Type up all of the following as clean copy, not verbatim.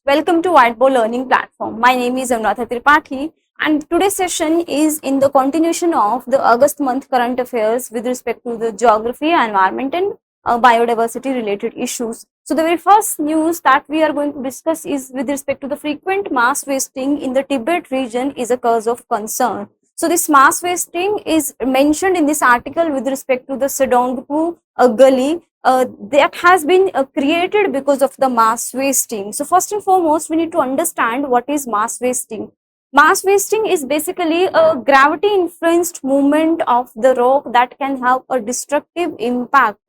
Welcome to Whiteboard Learning Platform. My name is Anuradha Tripathi, and today's session is in the continuation of the August month current affairs with respect to the geography, environment and biodiversity related issues. So the very first news that we are going to discuss is with respect to the frequent mass wasting in the Tibet region is a cause of concern. So this mass wasting is mentioned in this article with respect to the Sedongpu gully that has been created because of the mass wasting. So first and foremost, we need to understand what is mass wasting. Mass wasting is basically a gravity influenced movement of the rock that can have a destructive impact.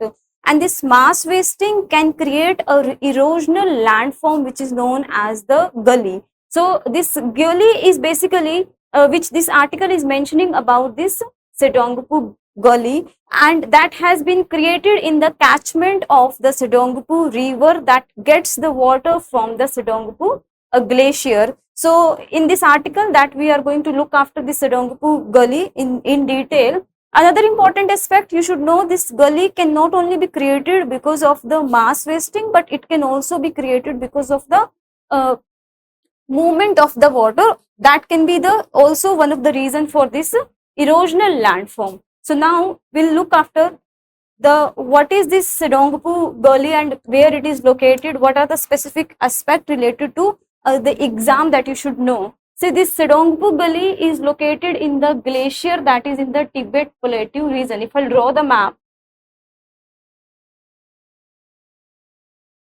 And this mass wasting can create a erosional landform which is known as the gully. So this gully is basically which this article is mentioning about this Sedongpu gully, and that has been created in the catchment of the Sedongpu river that gets the water from the Sedongpu glacier. So in this article that we are going to look after the Sedongpu gully in detail. Another important aspect you should know, this gully can not only be created because of the mass wasting, but it can also be created because of the movement of the water. That can be the also one of the reason for this erosional landform. So now we'll look after the what is this Sedongpu gully and where it is located, what are the specific aspect related to the exam that you should know. See, this Sedongpu gully is located in the glacier that is in the Tibet Plateau region. If I'll draw the map,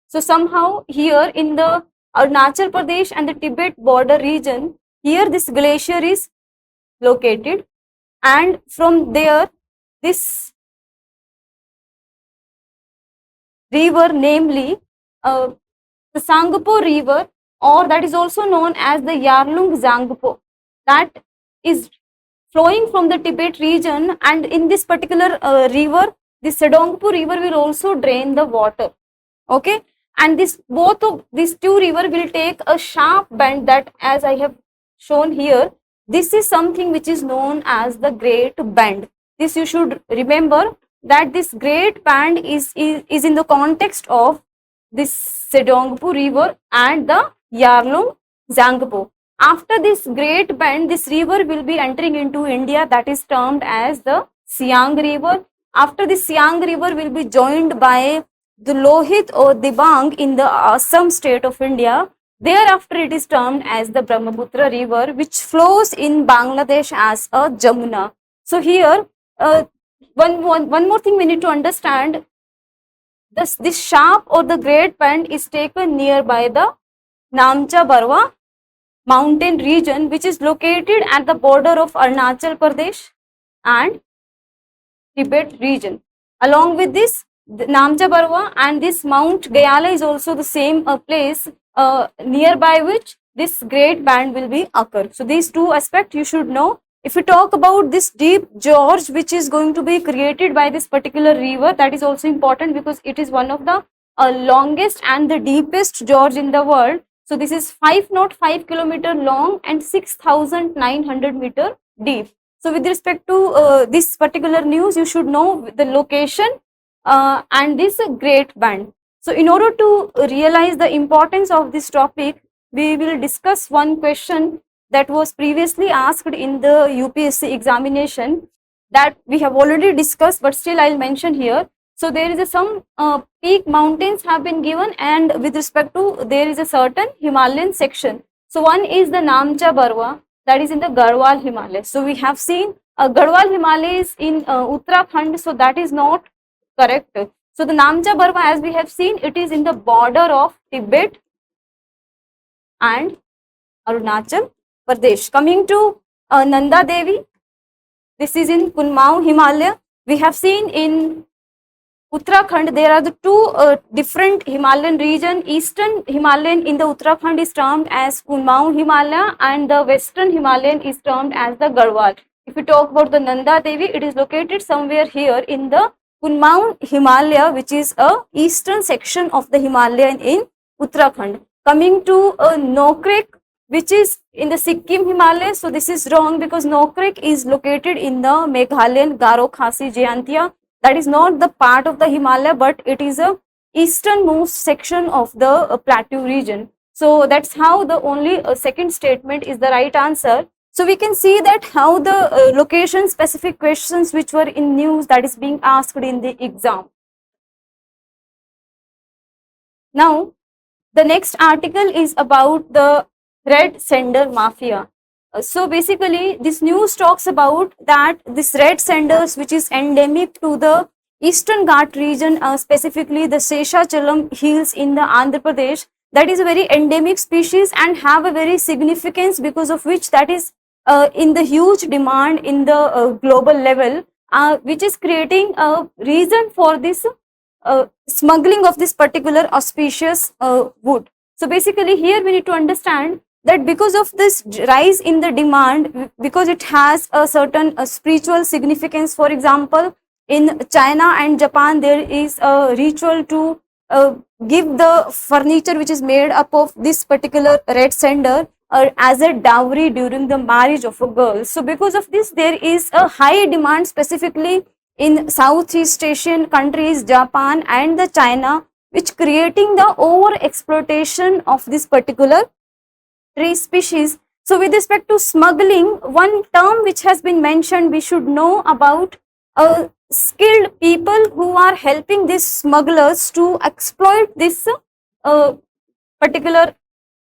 so somehow here in the Arunachal Pradesh and the Tibet border region, here this glacier is located, and from there this river, namely the Sangpo river, or that is also known as the Yarlung Zangpo, that is flowing from the Tibet region, and in this particular river, the Sedongpu river will also drain the water. Okay, and this both of these two river will take a sharp bend that, as I have shown here, this is something which is known as the Great Bend. This you should remember, that this Great Bend is in the context of this Sedongpu river and the Yarlung Zangpo. After this Great Bend, this river will be entering into India, that is termed as the Siang river. After the Siang river will be joined by the Lohit or Dibang in the Assam state of India. Thereafter it is termed as the Brahmaputra river, which flows in Bangladesh as a Jamuna. So here one more thing we need to understand, this sharp or the Great Bend is taken nearby the Namcha Barwa mountain region, which is located at the border of Arunachal Pradesh and Tibet region. Along with this, the Namcha Barwa and this Mount Gayala is also the same place nearby which this Great Bend will be occur. So these two aspects you should know. If we talk about this deep gorge which is going to be created by this particular river, that is also important because it is one of the longest and the deepest gorge in the world. So this is 505 kilometer long and 6,900 meter deep. So with respect to this particular news, you should know the location and this Great Bend. So in order to realize the importance of this topic, we will discuss one question that was previously asked in the UPSC examination that we have already discussed, but still I'll mention here. So there is some peak mountains have been given, and with respect to there is a certain Himalayan section. So one is the Namcha Barwa, that is in the Garhwal Himalayas. So we have seen Garhwal Himalayas in Uttarakhand, so that is not correct. So the Namcha Barwa, as we have seen, it is in the border of Tibet and Arunachal Pradesh. Coming to Nanda Devi, this is in Kunmao Himalaya. We have seen in Uttarakhand there are the two different Himalayan region. Eastern Himalayan in the Uttarakhand is termed as Kunmao Himalaya, and the Western Himalayan is termed as the Garhwal. If we talk about the Nanda Devi, it is located somewhere here in the Kunmao Himalaya, which is a eastern section of the Himalayan in Uttarakhand. Coming to Nokrek, which is in the Sikkim Himalayas. So this is wrong because Nokrek is located in the Meghalayan Garo Khasi Jayantia. That is not the part of the Himalaya, but it is a easternmost section of the plateau region. So that's how the only second statement is the right answer. So we can see that how the location specific questions which were in news that is being asked in the exam. Now, the next article is about the red sender mafia. So basically, this news talks about that this red senders, which is endemic to the Eastern Ghat region, specifically the Seshachalam hills in the Andhra Pradesh, that is a very endemic species and have a very significance because of which that is in the huge demand in the global level, which is creating a reason for this smuggling of this particular auspicious wood. So basically here we need to understand that because of this rise in the demand, because it has a certain spiritual significance. For example, in China and Japan, there is a ritual to give the furniture which is made up of this particular red sender as a dowry during the marriage of a girl. So because of this, there is a high demand specifically in Southeast Asian countries, Japan and the China, which creating the over exploitation of this particular tree species. So with respect to smuggling, one term which has been mentioned, we should know about skilled people who are helping these smugglers to exploit this particular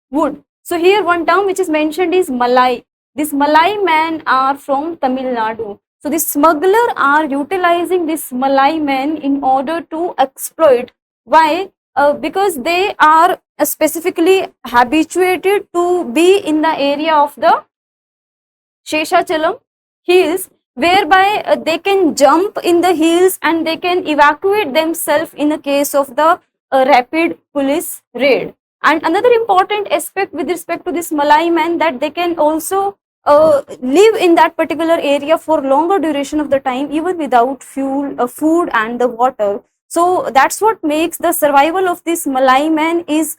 wood. So here one term which is mentioned is Malay. These Malay men are from Tamil Nadu. So the smuggler are utilizing this Malay men in order to exploit. Why? Because they are specifically habituated to be in the area of the Sheshachalam hills, whereby they can jump in the hills and they can evacuate themselves in the case of the rapid police raid. And another important aspect with respect to this Malay man, that they can also live in that particular area for longer duration of the time, even without fuel, food and the water. So that's what makes the survival of this Malay man is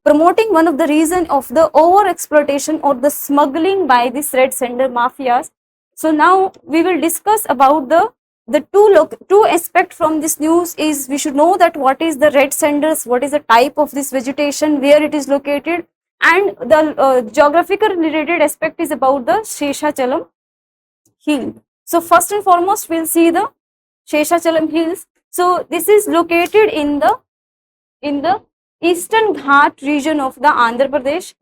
promoting one of the reason of the over exploitation or the smuggling by this red sender mafias. So now we will discuss about the two aspect from this news is we should know that what is the red senders, what is the type of this vegetation, where it is located, and the geographical related aspect is about the Sheshachalam hill. So first and foremost, we'll see the Sheshachalam hills. So this is located in the Eastern Ghat region of the Andhra Pradesh.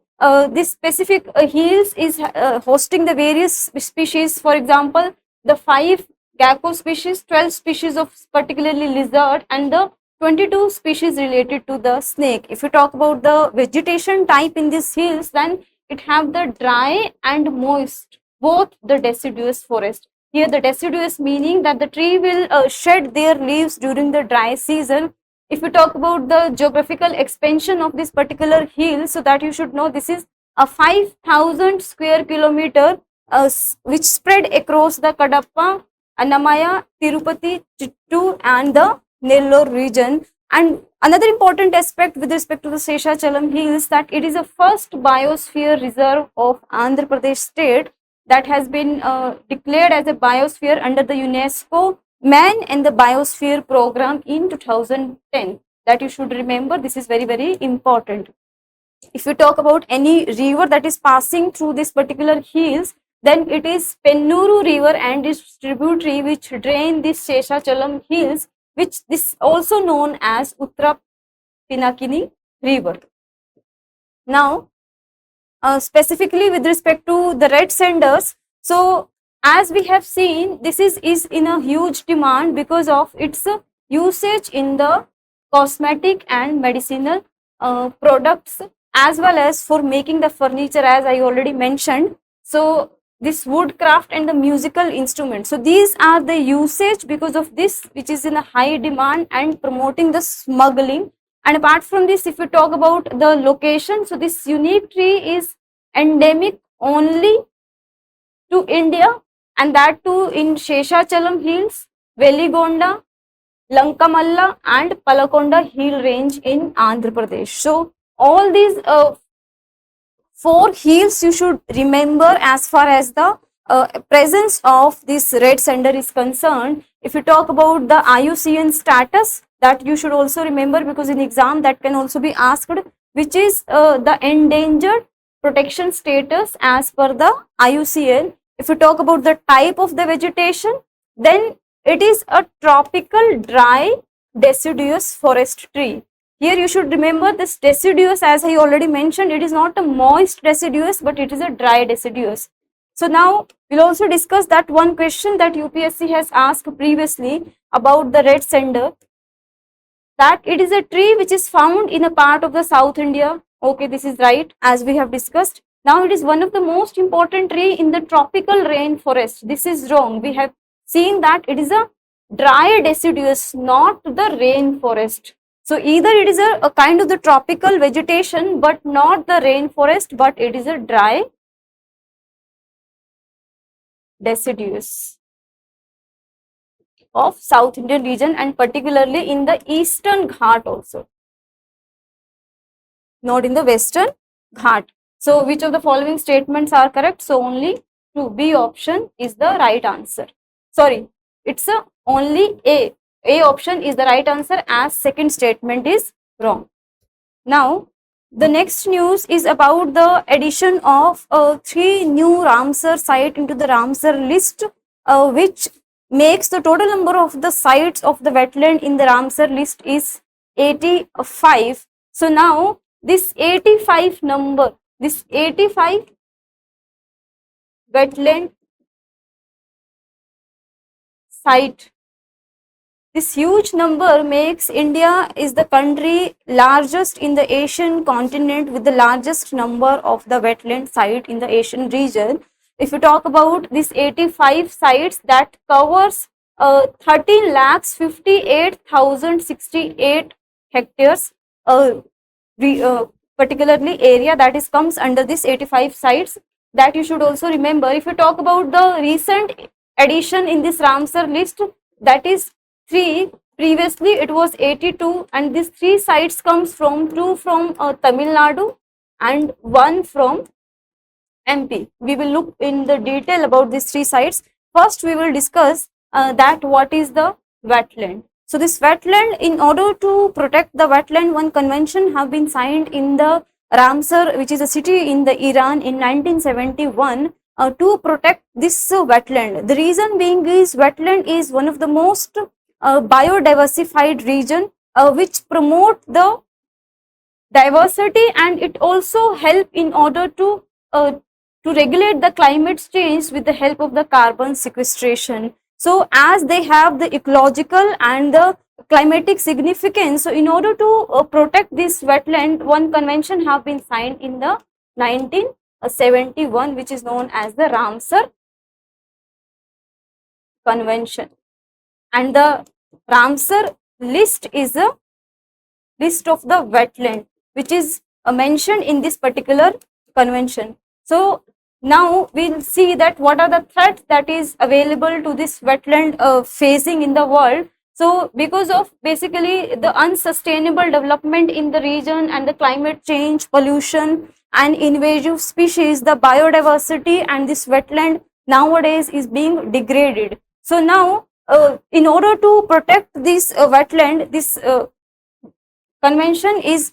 This specific hills is hosting the various species. For example, the 5 gecko species, 12 species of particularly lizard, and the 22 species related to the snake. If you talk about the vegetation type in these hills, then it have the dry and moist, both the deciduous forest. Here the deciduous meaning that the tree will shed their leaves during the dry season. If we talk about the geographical expansion of this particular hill, so that you should know this is a 5,000 square kilometer which spread across the Kadapa, Annamaya, Tirupati, Chittoor and the Nellore region. And another important aspect with respect to the Seshachalam hills, that it is the first biosphere reserve of Andhra Pradesh state that has been declared as a biosphere under the UNESCO Man and the Biosphere program in 2010. That you should remember, this is very, very important. If you talk about any river that is passing through this particular hills, then it is Pennuru river and its tributary which drain this Sheshachalam hills, which is also known as Uttara Pinakini river. Now, specifically with respect to the red senders, so as we have seen, this is in a huge demand because of its usage in the cosmetic and medicinal products, as well as for making the furniture, as I already mentioned. So this woodcraft and the musical instruments, so these are the usage because of this, which is in a high demand and promoting the smuggling. And apart from this, if we talk about the location, so this unique tree is endemic only to India, and that too in Sheshachalam hills, Veligonda, Lankamalla and Palakonda hill range in Andhra Pradesh. So all these 4 hills you should remember as far as the presence of this red sender is concerned. If you talk about the IUCN status, that you should also remember, because in exam that can also be asked. which is the endangered protection status as per the IUCN. If you talk about the type of the vegetation, then it is a tropical dry deciduous forest tree. Here you should remember this deciduous, as I already mentioned, it is not a moist deciduous, but it is a dry deciduous. So now we'll also discuss that one question that UPSC has asked previously about the red cedar, that it is a tree which is found in a part of the South India. Okay, this is right, as we have discussed. Now it is one of the most important tree in the tropical rainforest. This is wrong. We have seen that it is a dry deciduous, not the rainforest. So either it is a kind of the tropical vegetation, but not the rainforest, but it is a dry deciduous of South Indian region, and particularly in the Eastern Ghat also, not in the Western Ghat. So which of the following statements are correct? So only 2B option is the right answer. Sorry, it's only A. A option is the right answer, as second statement is wrong. Now, the next news is about the addition of 3 new Ramsar site into the Ramsar list, which makes the total number of the sites of the wetland in the Ramsar list is 85. So now this 85 number, this 85 wetland site, this huge number makes India is the country largest in the Asian continent with the largest number of the wetland site in the Asian region. If you talk about this 85 sites, that covers 13,58,068 hectares, particularly area that is comes under this 85 sites, that you should also remember. If you talk about the recent addition in this Ramsar list, that is 3, previously it was 82, and these 3 sites comes from 2 from Tamil Nadu and 1 from MP. We will look in the detail about these 3 sites. First we will discuss that what is the wetland. So this wetland, in order to protect the wetland, one convention have been signed in the Ramsar, which is a city in the Iran, in 1971, to protect this wetland. The reason being is wetland is one of the most biodiversified region, which promote the diversity, and it also help in order to regulate the climate change with the help of the carbon sequestration. So as they have the ecological and the climatic significance, so in order to protect this wetland, one convention have been signed in the 1971, which is known as the Ramsar Convention. And the Ramsar list is a list of the wetland which is mentioned in this particular convention. So now we'll see that what are the threats that is available to this wetland facing in the world. So because of basically the unsustainable development in the region and the climate change, pollution and invasive species, the biodiversity and this wetland nowadays is being degraded. So now in order to protect this wetland, this convention is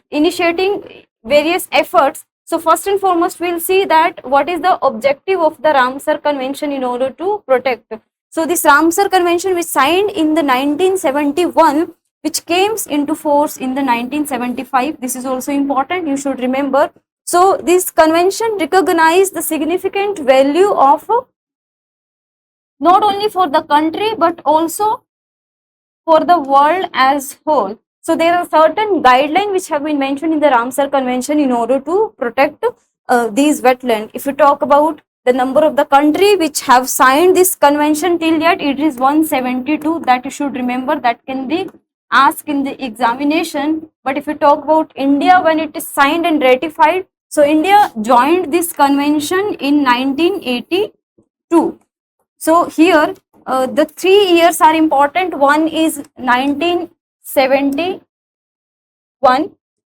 initiating various efforts. So first and foremost, we'll see that what is the objective of the Ramsar Convention in order to protect. So this Ramsar Convention was signed in the 1971, which came into force in the 1975. This is also important, you should remember. So this convention recognized the significant value of not only for the country but also for the world as whole. So there are certain guidelines which have been mentioned in the Ramsar Convention in order to protect these wetlands. If you talk about the number of the country which have signed this convention till yet, it is 172. That you should remember, that can be asked in the examination. But if you talk about India, when it is signed and ratified, so India joined this convention in 1982. So here the 3 years are important. One is 1971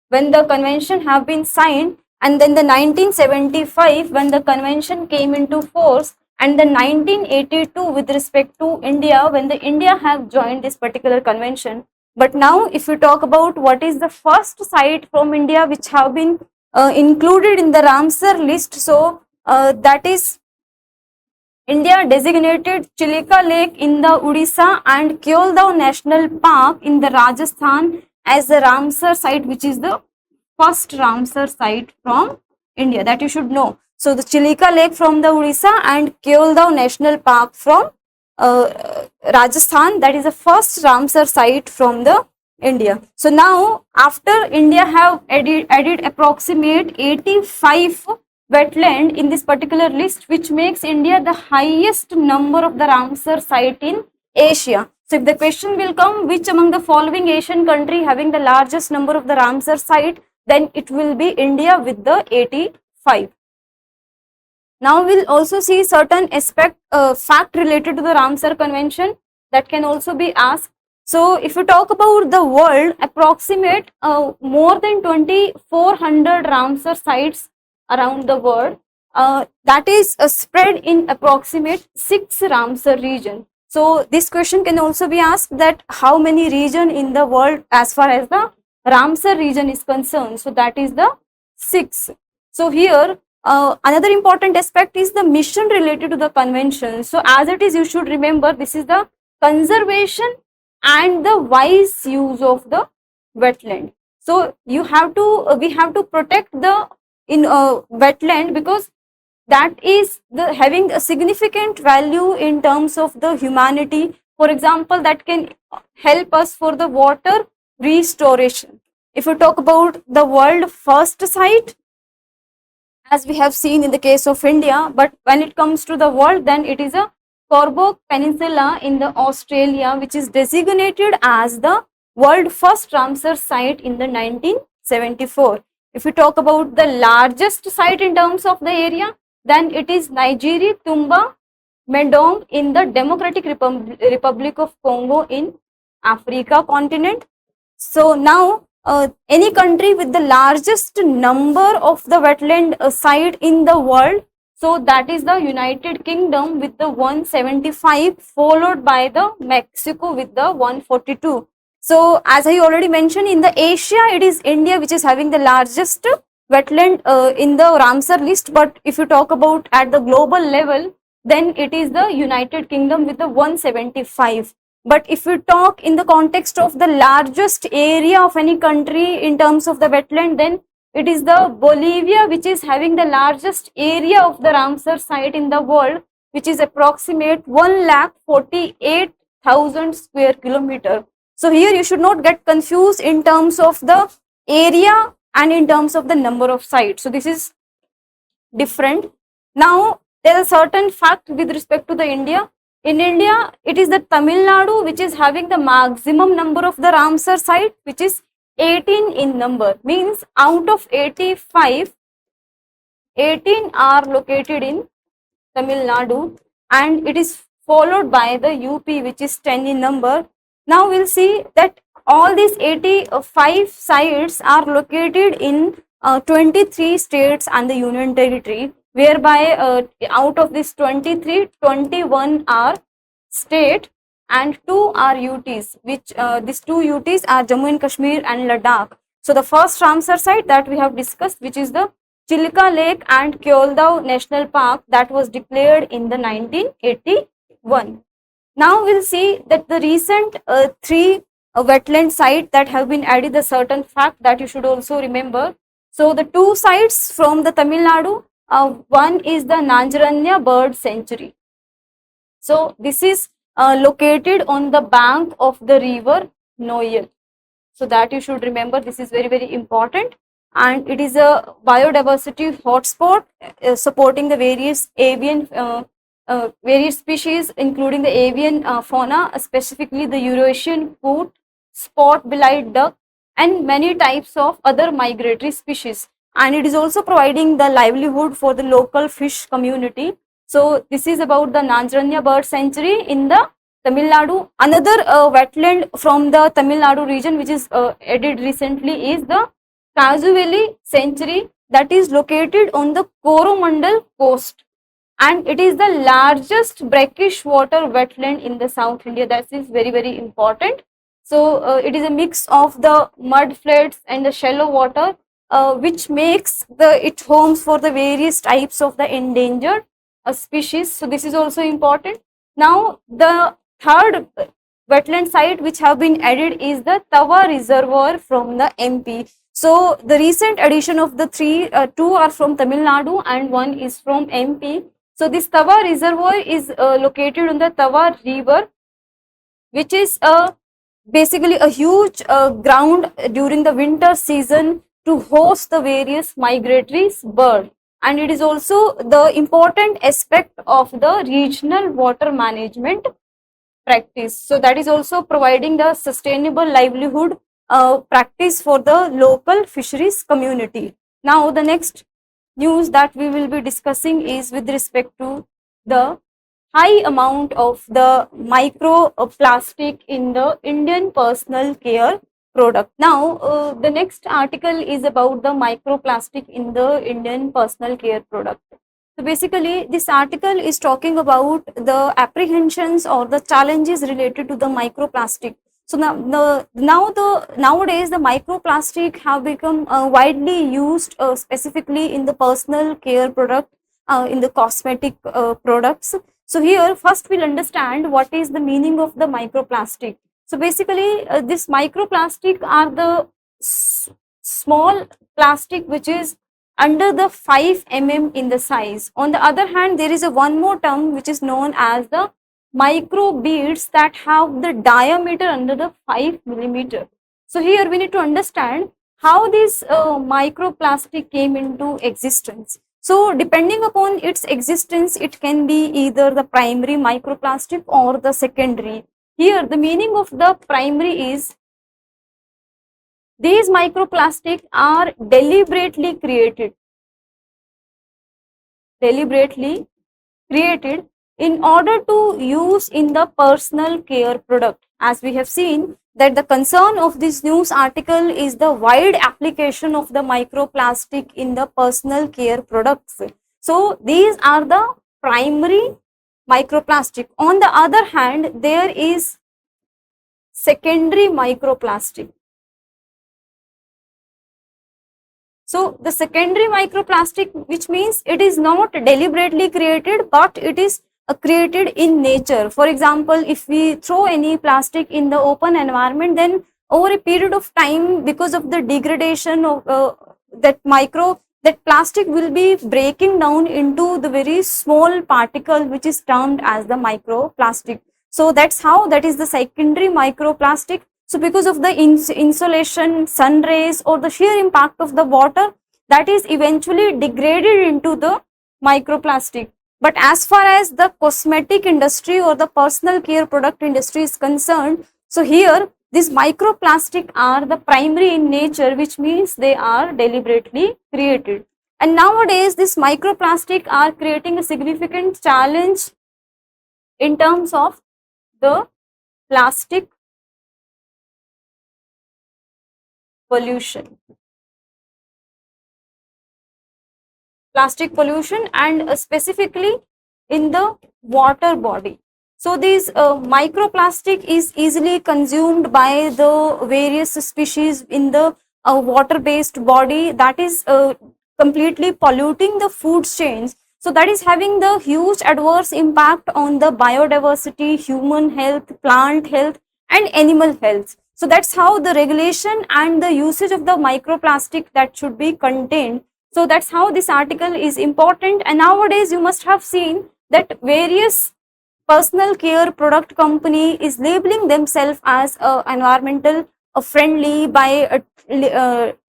when the convention have been signed, and then the 1975 when the convention came into force, and the 1982 with respect to India when the India have joined this particular convention. But now if you talk about what is the first site from India which have been included in the Ramsar list, so that is India designated Chilika Lake in the Odisha and Keoladeo National Park in the Rajasthan as the Ramsar site, which is the first Ramsar site from India, that you should know. So the Chilika Lake from the Odisha and Keoladeo National Park from Rajasthan, that is the first Ramsar site from the India. So now after India have added approximate 85 wetland in this particular list, which makes India the highest number of the Ramsar site in Asia. So if the question will come, which among the following Asian country having the largest number of the Ramsar site, then it will be India with the 85. Now we'll also see certain fact related to the Ramsar Convention that can also be asked. So if you talk about the world, approximate more than 2400 Ramsar sites around the world, that is spread in approximate 6 Ramsar region. So this question can also be asked, that how many region in the world as far as the Ramsar region is concerned. So that is the 6. So here another important aspect is the mission related to the convention. So as it is, you should remember this is the conservation and the wise use of the wetland. So you have to we have to protect the wetland, because that is the having a significant value in terms of the humanity. For example, that can help us for the water restoration. If you talk about the world first site, as we have seen in the case of India, but when it comes to the world, then it is a Corbok Peninsula in the Australia, which is designated as the world first Ramsar site in the 1974. If we talk about the largest site in terms of the area, then it is Nigeria Tumba Mendong in the Democratic Republic of Congo in Africa continent. So now any country with the largest number of the wetland site in the world, so that is the United Kingdom with the 175, followed by the Mexico with the 142. So as I already mentioned, in the Asia, it is India which is having the largest wetland in the Ramsar list. But if you talk about at the global level, then it is the United Kingdom with the 175. But if we talk in the context of the largest area of any country in terms of the wetland, then it is the Bolivia which is having the largest area of the Ramsar site in the world, which is approximate 1,48,000 square kilometer. So here you should not get confused in terms of the area and in terms of the number of sites. So this is different. Now there is a certain fact with respect to the India. In India, it is the Tamil Nadu which is having the maximum number of the Ramsar site, which is 18 in number. Means out of 85, 18 are located in Tamil Nadu, and it is followed by the UP, which is 10 in number. Now we'll see that all these 85 sites are located in 23 states and the Union Territory, whereby out of this 23, 21 are state and 2 are UTs, which these 2 UTs are Jammu and Kashmir and Ladakh. So the first Ramsar site that we have discussed, which is the Chilika Lake and Keoladeo National Park, that was declared in the 1981. Now we'll see that the recent 3 wetland sites that have been added, a certain fact that you should also remember. So the 2 sites from the Tamil Nadu, one is the Nanjaranya Bird Sanctuary. So this is located on the bank of the river Noyal. So that you should remember, this is very, very important. And it is a biodiversity hotspot supporting the various avian various species, including the avian fauna, specifically the Eurasian coot, spot-billed duck, and many types of other migratory species. And it is also providing the livelihood for the local fish community. So this is about the Nanjaranya Bird Sanctuary in the Tamil Nadu. Another wetland from the Tamil Nadu region which is added recently is the Kazuveli Sanctuary, that is located on the Coromandel coast, and it is the largest brackish water wetland in the South India. That is very, very important. So it is a mix of the mud floods and the shallow water, which makes it homes for the various types of the endangered species. So this is also important. Now the third wetland site which have been added is the Tawa Reservoir from the MP. So the recent addition of the two are from Tamil Nadu and one is from MP. So this Tawa Reservoir is located on the Tawa River, which is basically a huge ground during the winter season to host the various migratory birds. And it is also the important aspect of the regional water management practice. So that is also providing the sustainable livelihood practice for the local fisheries community. Now the next news that we will be discussing is with respect to the high amount of the microplastic in the Indian personal care product. Now, the next article is about the microplastic in the Indian personal care product. So basically, this article is talking about the apprehensions or the challenges related to the microplastic. So nowadays the microplastic have become widely used specifically in the personal care product, in the cosmetic products. So here first we'll understand what is the meaning of the microplastic. So basically this microplastic are the small plastic which is under the 5 mm in the size. On the other hand, there is a one more term which is known as the micro beads that have the diameter under the 5 millimeter. So here we need to understand how this microplastic came into existence. So depending upon its existence, it can be either the primary microplastic or the secondary. Here the meaning of the primary is these microplastics are deliberately created in order to use in the personal care product. As we have seen that the concern of this news article is the wide application of the microplastic in the personal care products. So these are the primary microplastic. On the other hand, there is secondary microplastic. So the secondary microplastic, which means it is not deliberately created, but it is created in nature. For example, if we throw any plastic in the open environment, then over a period of time, because of the degradation of that plastic will be breaking down into the very small particle which is termed as the microplastic. So that's how that is the secondary microplastic. So because of the insolation, sun rays or the sheer impact of the water, that is eventually degraded into the microplastic. But as far as the cosmetic industry or the personal care product industry is concerned, so here these microplastic are the primary in nature, which means they are deliberately created. And nowadays these microplastic are creating a significant challenge in terms of the plastic pollution. And specifically in the water body. So these microplastic is easily consumed by the various species in the water based body, that is completely polluting the food chains. So that is having the huge adverse impact on the biodiversity, human health, plant health and animal health. So that's how the regulation and the usage of the microplastic that should be contained. So that's how this article is important. And nowadays you must have seen that various personal care product company is labeling themselves as environmental friendly by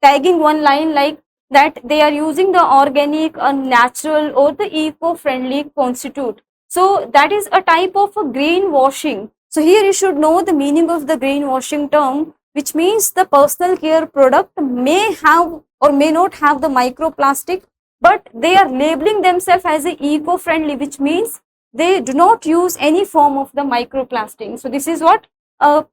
tagging one line like that they are using the organic, natural or the eco-friendly constitute. So that is a type of a greenwashing. So here you should know the meaning of the greenwashing term, which means the personal care product may have or may not have the microplastic, but they are labeling themselves as a eco-friendly, which means they do not use any form of the microplastic. So this is what the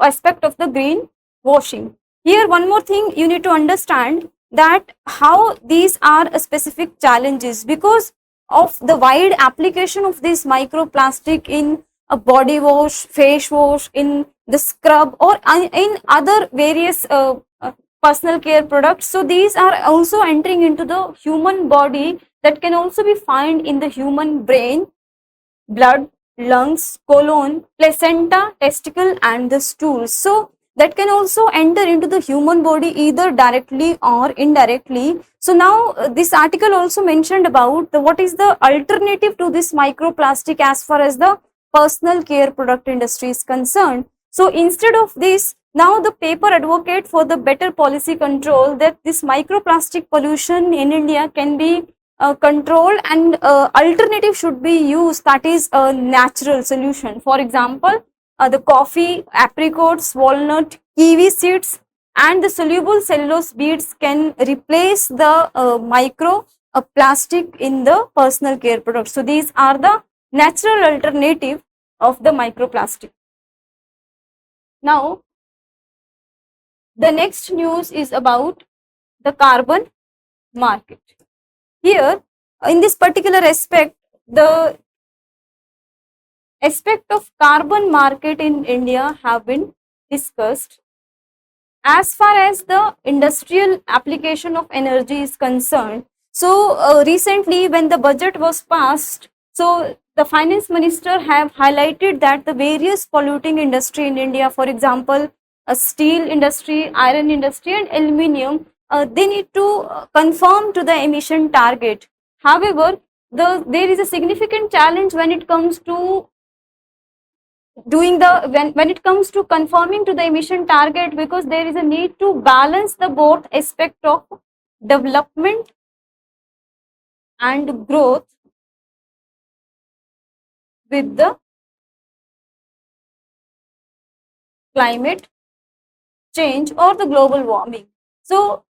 aspect of the green washing. Here one more thing you need to understand, that how these are specific challenges because of the wide application of this microplastic in a body wash, face wash, in the scrub, or in other various personal care products. So these are also entering into the human body, that can also be found in the human brain, blood, lungs, colon, placenta, testicle, and the stools. So that can also enter into the human body either directly or indirectly. So now this article also mentioned about what is the alternative to this microplastic as far as the personal care product industry is concerned. So instead of this, now the paper advocate for the better policy control, that this microplastic pollution in India can be control, and alternative should be used, that is a natural solution. For example, the coffee, apricots, walnut, kiwi seeds, and the soluble cellulose beads can replace the micro plastic in the personal care products. So these are the natural alternative of the microplastic. Now the next news is about the carbon market. Here, in this particular aspect, the aspect of carbon market in India have been discussed. As far as the industrial application of energy is concerned, so recently when the budget was passed, so the finance minister have highlighted that the various polluting industry in India, for example, a steel industry, iron industry, and aluminium, they need to conform to the emission target. However, there is a significant challenge when it comes to doing the when it comes to conforming to the emission target, because there is a need to balance the both aspect of development and growth with the climate change or the global warming. So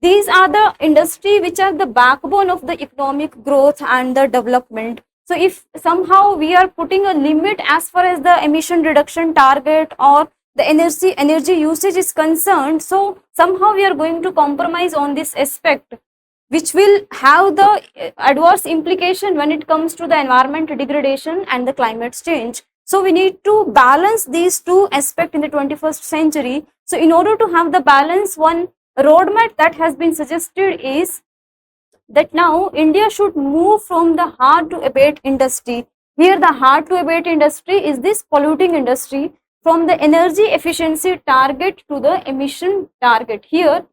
these are the industry which are the backbone of the economic growth and the development. So if somehow we are putting a limit as far as the emission reduction target or the energy usage is concerned, so somehow we are going to compromise on this aspect, which will have the adverse implication when it comes to the environment degradation and the climate change. So we need to balance these two aspects in the 21st century. So in order to have the balance, one roadmap that has been suggested is that now India should move from the hard to abate industry. Here the hard to abate industry is this polluting industry, from the energy efficiency target to the emission target. Here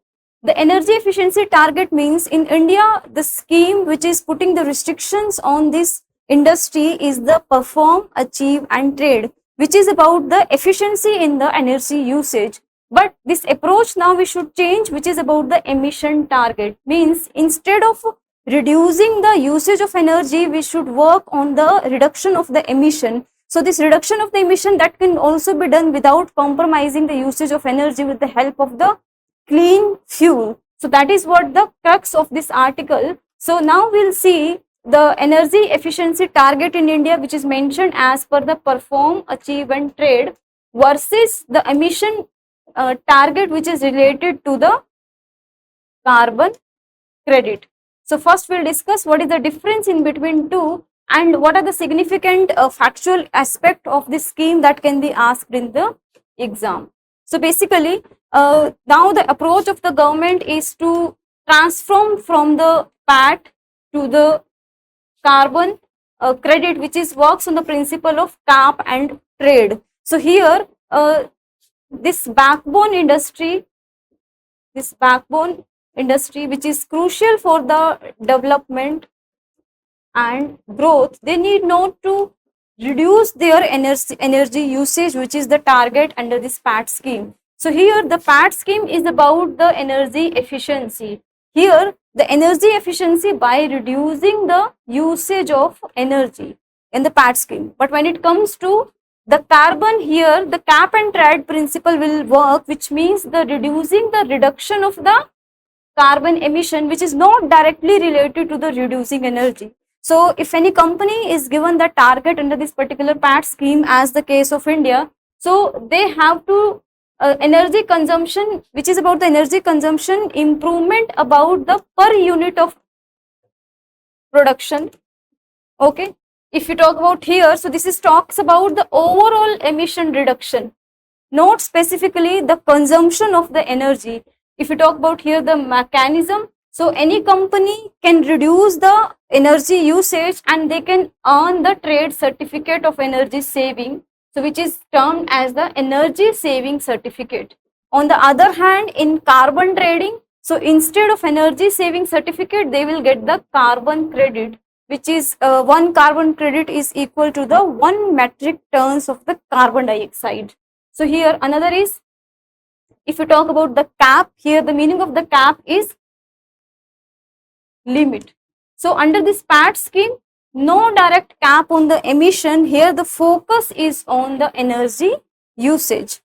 the energy efficiency target means in India, the scheme which is putting the restrictions on this industry is the perform, achieve, and trade, which is about the efficiency in the energy usage. But this approach now we should change, which is about the emission target. Means instead of reducing the usage of energy, we should work on the reduction of the emission. So this reduction of the emission, that can also be done without compromising the usage of energy with the help of the clean fuel. So that is what the crux of this article. So now we'll see the energy efficiency target in India, which is mentioned as per the perform, achieve, and trade, versus the emission target which is related to the carbon credit. So first we'll discuss what is the difference in between two and what are the significant factual aspect of this scheme that can be asked in the exam. So basically, now the approach of the government is to transform from the PAT to the carbon credit, which is works on the principle of cap and trade. So here this backbone industry which is crucial for the development and growth, they need not to reduce their energy usage, which is the target under this PAT scheme. So here the PAT scheme is about the energy efficiency. Here the energy efficiency by reducing the usage of energy in the PAT scheme. But when it comes to the carbon, here the cap and trade principle will work, which means the reduction of the carbon emission, which is not directly related to the reducing energy. So if any company is given the target under this particular PAT scheme, as the case of India, so they have to energy consumption, which is about the energy consumption improvement about the per unit of production. Okay, if you talk about here, so this is talks about the overall emission reduction, not specifically the consumption of the energy. If you talk about here the mechanism, so any company can reduce the energy usage and they can earn the trade certificate of energy saving, so which is termed as the energy saving certificate. On the other hand, in carbon trading, so instead of energy saving certificate, they will get the carbon credit, which is one carbon credit is equal to the 1 metric tons of the carbon dioxide. So here another is, if you talk about the cap, here the meaning of the cap is limit. So under this PAT scheme, no direct cap on the emission. Here the focus is on the energy usage.